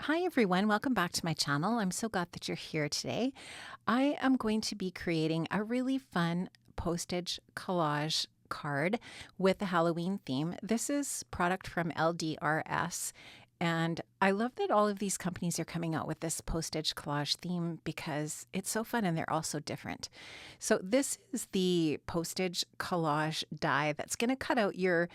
Hi everyone, welcome back to my channel. I'm so glad that you're here today. I am going to be creating a really fun postage collage card with the Halloween theme. This is product from LDRS, and I love that all of these companies are coming out with this postage collage theme because it's so fun and they're also different. So this is the postage collage die that's going to cut out your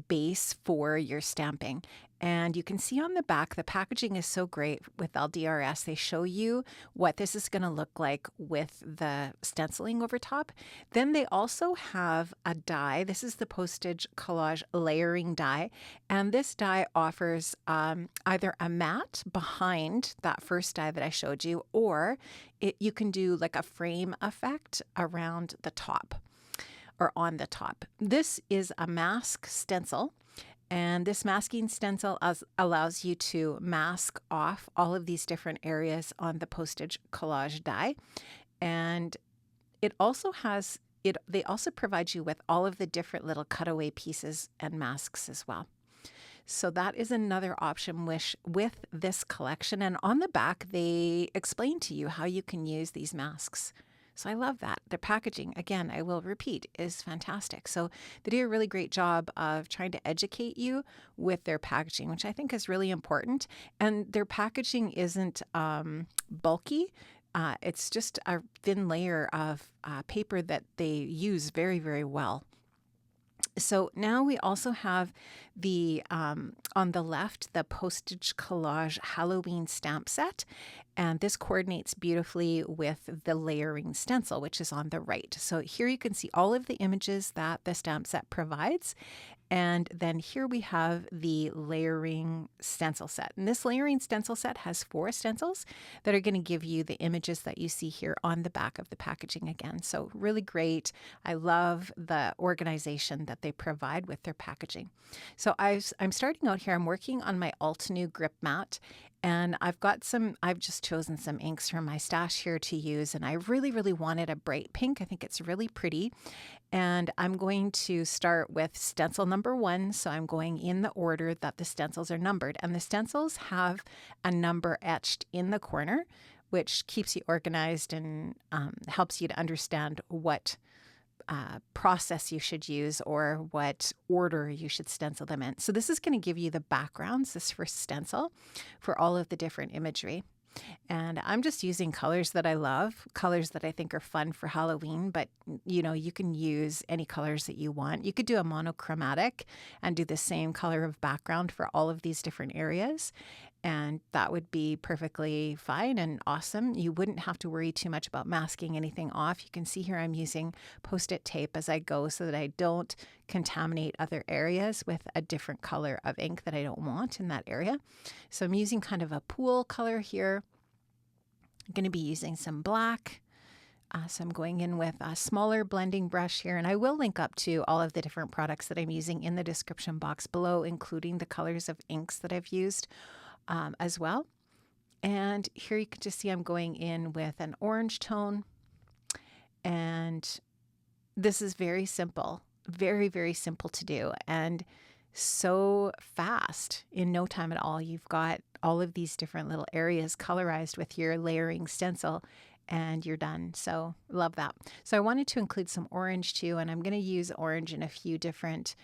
base for your stamping. And you can see on the back, the packaging is so great with LDRS. They show you what this is going to look like with the stenciling over top. Then they also have a die. This is the Postage Collage layering die. And this die offers either a mat behind that first die that I showed you, or you can do like a frame effect around the top or on the top. This is a mask stencil. And this masking stencil allows you to mask off all of these different areas on the postage collage die. And it also has, they also provide you with all of the different little cutaway pieces and masks as well. So that is another option with this collection. And on the back, they explain to you how you can use these masks. So I love that. The packaging, again, I will repeat, is fantastic. So they do a really great job of trying to educate you with their packaging, which I think is really important. And their packaging isn't bulky. It's just a thin layer of paper that they use very, very well. So now we also have the, on the left, the Postage Collage Halloween stamp set. And this coordinates beautifully with the layering stencil, which is on the right. So here you can see all of the images that the stamp set provides. And then here we have the layering stencil set. And this layering stencil set has 4 stencils that are going to give you the images that you see here on the back of the packaging again. So really great. I love the organization that they provide with their packaging. So I'm starting out here. I'm working on my Altenew grip mat. And I've just chosen some inks from my stash here to use. And I really, really wanted a bright pink. I think it's really pretty. And I'm going to start with stencil number 1. So I'm going in the order that the stencils are numbered. And the stencils have a number etched in the corner, which keeps you organized and helps you to understand what process you should use or what order you should stencil them in. So this is going to give you the backgrounds, this first stencil, for all of the different imagery. And I'm just using colors that I love, colors that I think are fun for Halloween, but you can use any colors that you want. You could do a monochromatic and do the same color of background for all of these different areas. And that would be perfectly fine and awesome. You wouldn't have to worry too much about masking anything off. You can see here I'm using Post-it tape as I go so that I don't contaminate other areas with a different color of ink that I don't want in that area. So I'm using kind of a pool color here. I'm going to be using some black. So I'm going in with a smaller blending brush here, and I will link up to all of the different products that I'm using in the description box below, including the colors of inks that I've used as well. And here you can just see I'm going in with an orange tone. And this is very simple, very, very simple to do, and so fast. In no time at all, you've got all of these different little areas colorized with your layering stencil, and you're done. So love that. So I wanted to include some orange too, and I'm going to use orange in a few different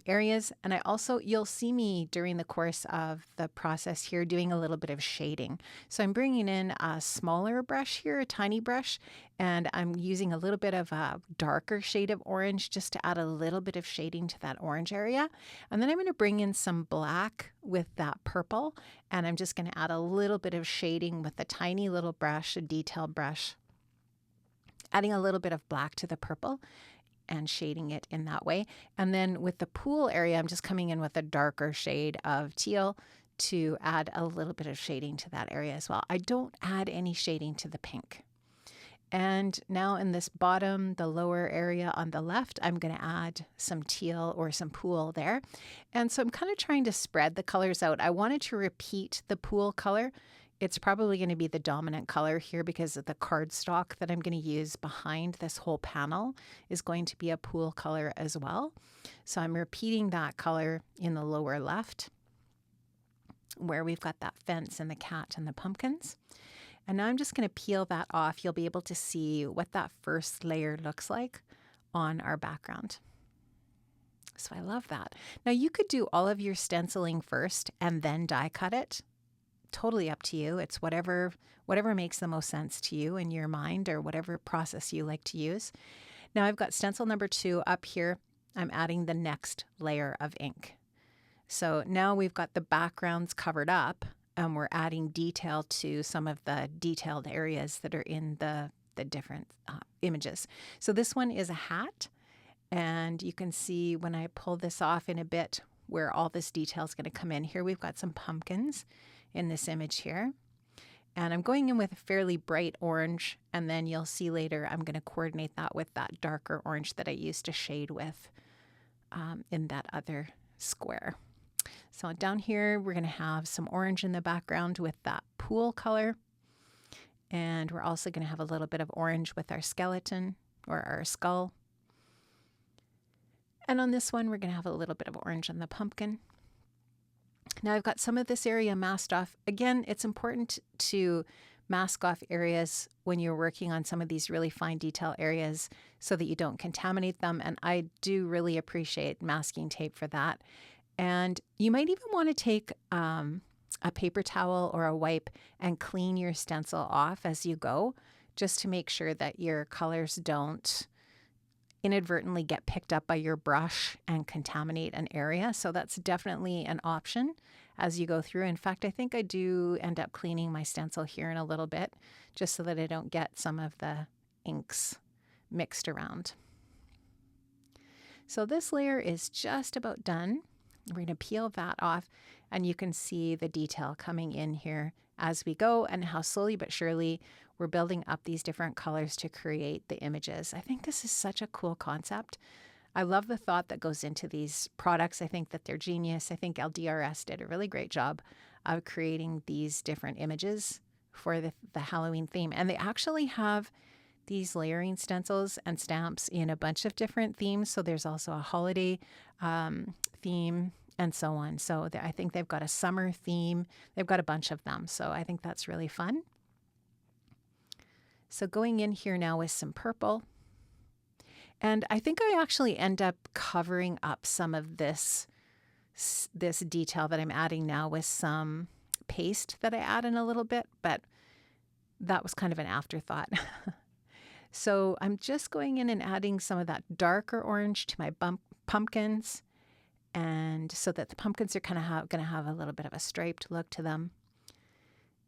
areas. And you'll see me during the course of the process here doing a little bit of shading. So I'm bringing in a smaller brush here, a tiny brush, and I'm using a little bit of a darker shade of orange just to add a little bit of shading to that orange area. And then I'm going to bring in some black with that purple, and I'm just going to add a little bit of shading with a tiny little brush, a detail brush, adding a little bit of black to the purple and shading it in that way. And then with the pool area, I'm just coming in with a darker shade of teal to add a little bit of shading to that area as well. I don't add any shading to the pink. And now in this bottom, the lower area on the left, I'm going to add some teal or some pool there. And so I'm kind of trying to spread the colors out. I wanted to repeat the pool color. It's probably going to be the dominant color here because of the cardstock that I'm going to use behind this whole panel is going to be a pool color as well. So I'm repeating that color in the lower left. where we've got that fence and the cat and the pumpkins. And now I'm just going to peel that off. You'll be able to see what that first layer looks like on our background. So I love that. Now you could do all of your stenciling first and then die cut it. Totally up to you. It's whatever makes the most sense to you in your mind, or whatever process you like to use. Now I've got stencil number 2 up here. I'm adding the next layer of ink. So now we've got the backgrounds covered up, and we're adding detail to some of the detailed areas that are in the different images. So this one is a hat. And you can see when I pull this off in a bit where all this detail is going to come in. Here we've got some pumpkins in this image here. And I'm going in with a fairly bright orange, and then you'll see later I'm going to coordinate that with that darker orange that I used to shade with in that other square. So down here we're going to have some orange in the background with that pool color. And we're also going to have a little bit of orange with our skeleton or our skull. And on this one, we're going to have a little bit of orange on the pumpkin. Now I've got some of this area masked off. Again, it's important to mask off areas when you're working on some of these really fine detail areas so that you don't contaminate them. And I do really appreciate masking tape for that. And you might even want to take a paper towel or a wipe and clean your stencil off as you go, just to make sure that your colors don't inadvertently get picked up by your brush and contaminate an area. So that's definitely an option as you go through. In fact, I think I do end up cleaning my stencil here in a little bit, just so that I don't get some of the inks mixed around. So this layer is just about done. We're going to peel that off, and you can see the detail coming in here as we go, and how slowly but surely we're building up these different colors to create the images. I think this is such a cool concept. I love the thought that goes into these products. I think that they're genius. I think LDRS did a really great job of creating these different images for the Halloween theme. And they actually have these layering stencils and stamps in a bunch of different themes. So there's also a holiday theme and so on. So I think they've got a summer theme. They've got a bunch of them. So I think that's really fun. So going in here now with some purple. And I think I actually end up covering up some of this detail that I'm adding now with some paste that I add in a little bit, but that was kind of an afterthought. So I'm just going in and adding some of that darker orange to my pumpkins, and so that the pumpkins are kind of going to have a little bit of a striped look to them.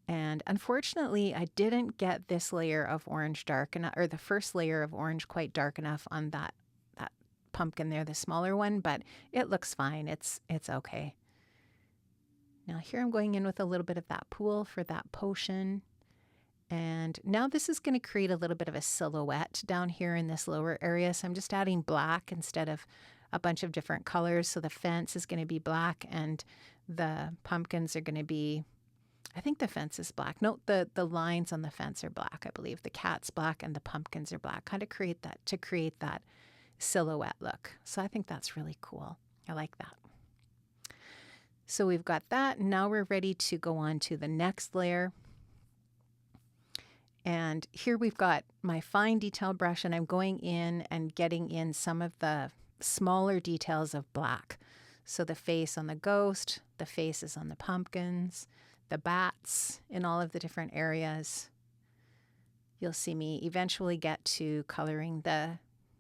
And unfortunately, I didn't get this layer of orange dark enough, or the first layer of orange quite dark enough on that pumpkin there, the smaller one, but it looks fine. It's okay. Now here I'm going in with a little bit of that pool for that potion. And now this is going to create a little bit of a silhouette down here in this lower area. So I'm just adding black instead of a bunch of different colors. So the fence is going to be black, and the pumpkins are going to be, I think the fence is black. No, the lines on the fence are black, I believe. The cat's black and the pumpkins are black, kind of create that silhouette look. So I think that's really cool. I like that. So we've got that. Now we're ready to go on to the next layer. And here we've got my fine detail brush, and I'm going in and getting in some of the smaller details of black. So the face on the ghost, the faces on the pumpkins, the bats in all of the different areas. You'll see me eventually get to coloring the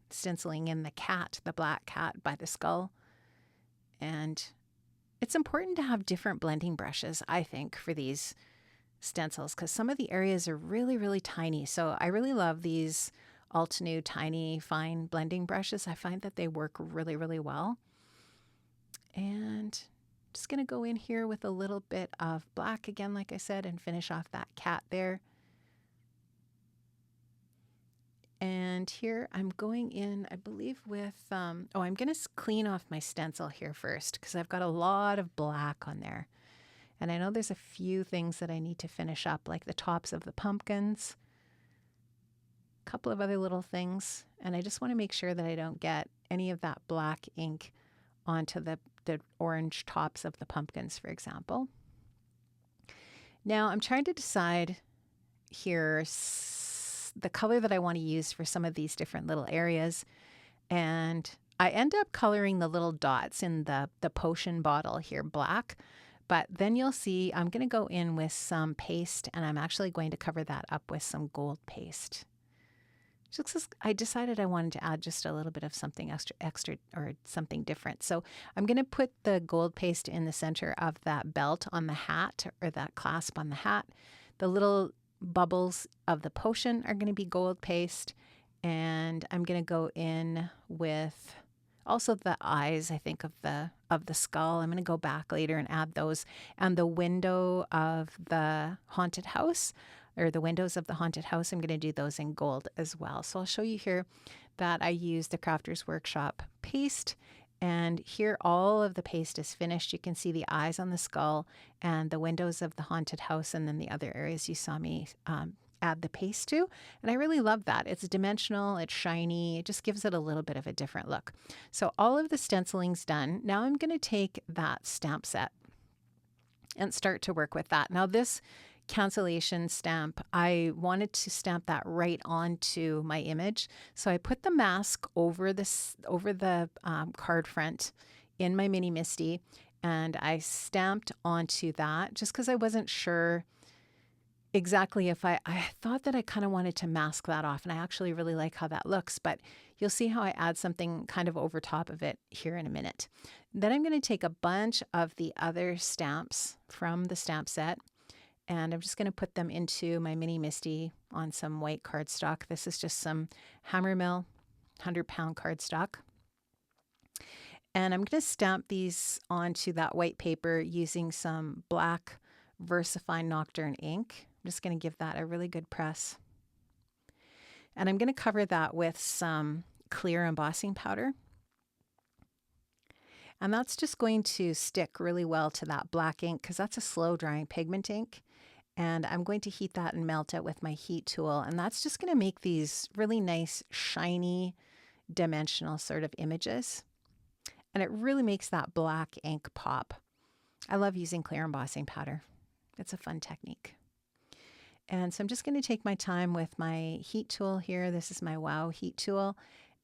stenciling in the cat, the black cat by the skull. And it's important to have different blending brushes, I think, for these stencils, because some of the areas are really, really tiny. So I really love these Altenew tiny fine blending brushes. I find that they work really, really well. And just going to go in here with a little bit of black again, like I said, and finish off that cat there. And here I'm going in, I believe with, I'm going to clean off my stencil here first, because I've got a lot of black on there. And I know there's a few things that I need to finish up, like the tops of the pumpkins, a couple of other little things. And I just want to make sure that I don't get any of that black ink onto the orange tops of the pumpkins, for example. Now I'm trying to decide here the color that I want to use for some of these different little areas. And I end up coloring the little dots in the potion bottle here black. But then you'll see I'm going to go in with some paste, and I'm actually going to cover that up with some gold paste. Just I decided I wanted to add just a little bit of something extra or something different. So I'm going to put the gold paste in the center of that belt on the hat, or that clasp on the hat. The little bubbles of the potion are going to be gold paste, and I'm going to go in with also the eyes, I think, of the skull. I'm going to go back later and add those, and the window of the haunted house, or the windows of the haunted house, I'm going to do those in gold as well. So I'll show you here that I use the Crafters Workshop paste, and here all of the paste is finished. You can see the eyes on the skull and the windows of the haunted house, and then the other areas you saw me add the paste to. And I really love that. It's dimensional, it's shiny, it just gives it a little bit of a different look. So all of the stenciling's done. Now I'm going to take that stamp set and start to work with that. Now this cancellation stamp, I wanted to stamp that right onto my image. So I put the mask over the card front in my Mini Misty, and I stamped onto that just because I wasn't sure exactly if I thought that I kind of wanted to mask that off, and I actually really like how that looks, but you'll see how I add something kind of over top of it here in a minute. Then I'm going to take a bunch of the other stamps from the stamp set, and I'm just going to put them into my Mini Misty on some white cardstock. This is just some Hammermill 100-pound cardstock. And I'm going to stamp these onto that white paper using some black VersaFine Nocturne ink. I'm just going to give that a really good press. And I'm going to cover that with some clear embossing powder. And that's just going to stick really well to that black ink because that's a slow drying pigment ink. And I'm going to heat that and melt it with my heat tool. And that's just going to make these really nice, shiny, dimensional sort of images. And it really makes that black ink pop. I love using clear embossing powder. It's a fun technique. And so I'm just going to take my time with my heat tool here. This is my Wow heat tool.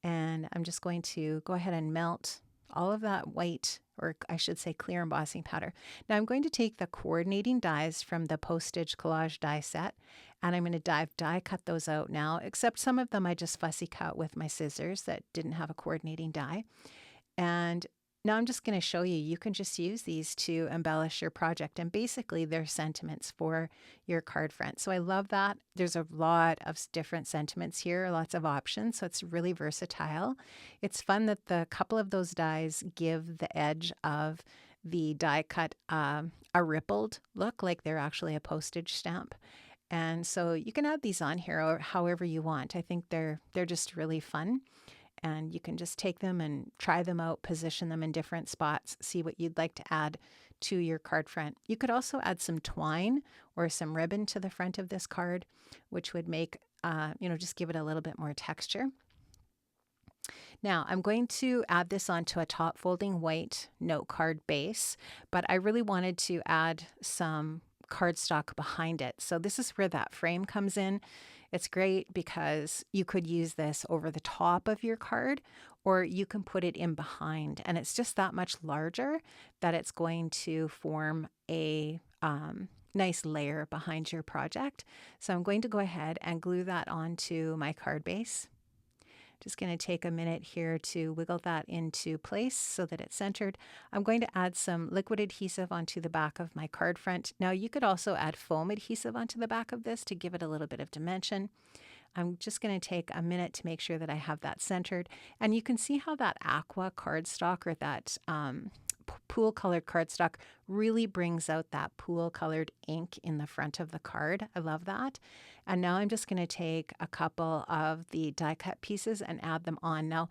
And I'm just going to go ahead and melt all of that white, or I should say clear embossing powder. Now I'm going to take the coordinating dies from the Postage Collage die set, and I'm going to die cut those out now, except some of them I just fussy cut with my scissors that didn't have a coordinating die. And now I'm just going to show you, you can just use these to embellish your project, and basically they're sentiments for your card front. So I love that. There's a lot of different sentiments here, lots of options, so it's really versatile. It's fun that the couple of those dies give the edge of the die cut a rippled look, like they're actually a postage stamp. And so you can add these on here or however you want. I think they're just really fun. And you can just take them and try them out, position them in different spots, see what you'd like to add to your card front. You could also add some twine or some ribbon to the front of this card, which would make, just give it a little bit more texture. Now I'm going to add this onto a top folding white note card base, but I really wanted to add some cardstock behind it. So this is where that frame comes in. It's great because you could use this over the top of your card, or you can put it in behind, and it's just that much larger that it's going to form a nice layer behind your project. So I'm going to go ahead and glue that onto my card base. Just going to take a minute here to wiggle that into place so that it's centered. I'm going to add some liquid adhesive onto the back of my card front. Now you could also add foam adhesive onto the back of this to give it a little bit of dimension. I'm just going to take a minute to make sure that I have that centered. And you can see how that aqua cardstock, or that pool colored cardstock, really brings out that pool colored ink in the front of the card. I love that. And now I'm just going to take a couple of the die cut pieces and add them on. Now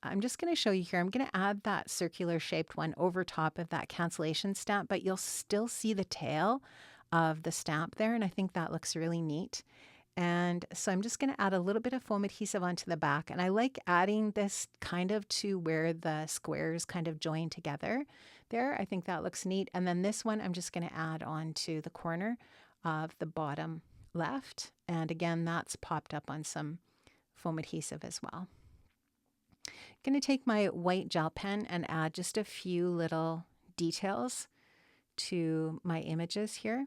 I'm just going to show you here. I'm going to add that circular shaped one over top of that cancellation stamp, but you'll still see the tail of the stamp there. And I think that looks really neat. And so I'm just going to add a little bit of foam adhesive onto the back. And I like adding this kind of to where the squares kind of join together there. I think that looks neat. And then this one I'm just going to add on to the corner of the bottom left. And again, that's popped up on some foam adhesive as well. I'm going to take my white gel pen and add just a few little details to my images here.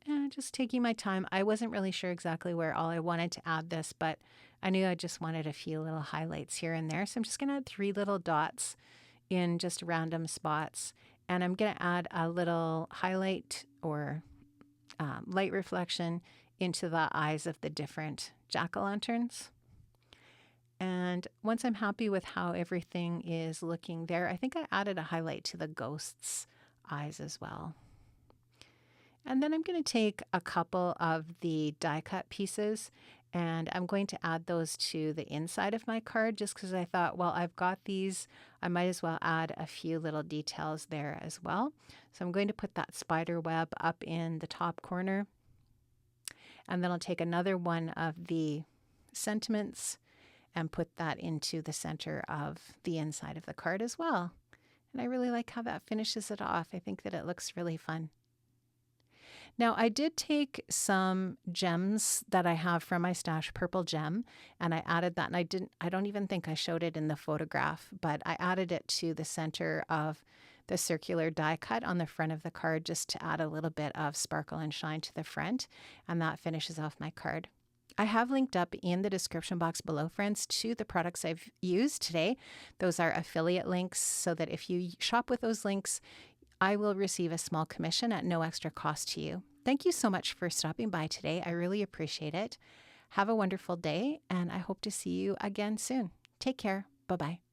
And just taking my time. I wasn't really sure exactly where all I wanted to add this, but I knew I just wanted a few little highlights here and there. So I'm just going to add 3 little dots in just random spots. And I'm going to add a little highlight or light reflection into the eyes of the different jack-o'-lanterns. And once I'm happy with how everything is looking there, I think I added a highlight to the ghost's eyes as well. And then I'm going to take a couple of the die cut pieces and I'm going to add those to the inside of my card just because I thought, well, I've got these, I might as well add a few little details there as well. So I'm going to put that spider web up in the top corner. And then I'll take another one of the sentiments and put that into the center of the inside of the card as well. And I really like how that finishes it off. I think that it looks really fun. Now I did take some gems that I have from my stash, purple gem, and I added that, and I don't even think I showed it in the photograph, but I added it to the center of the circular die cut on the front of the card just to add a little bit of sparkle and shine to the front, and that finishes off my card. I have linked up in the description box below, friends, to the products I've used today. Those are affiliate links, so that if you shop with those links, I will receive a small commission at no extra cost to you. Thank you so much for stopping by today. I really appreciate it. Have a wonderful day, and I hope to see you again soon. Take care. Bye-bye.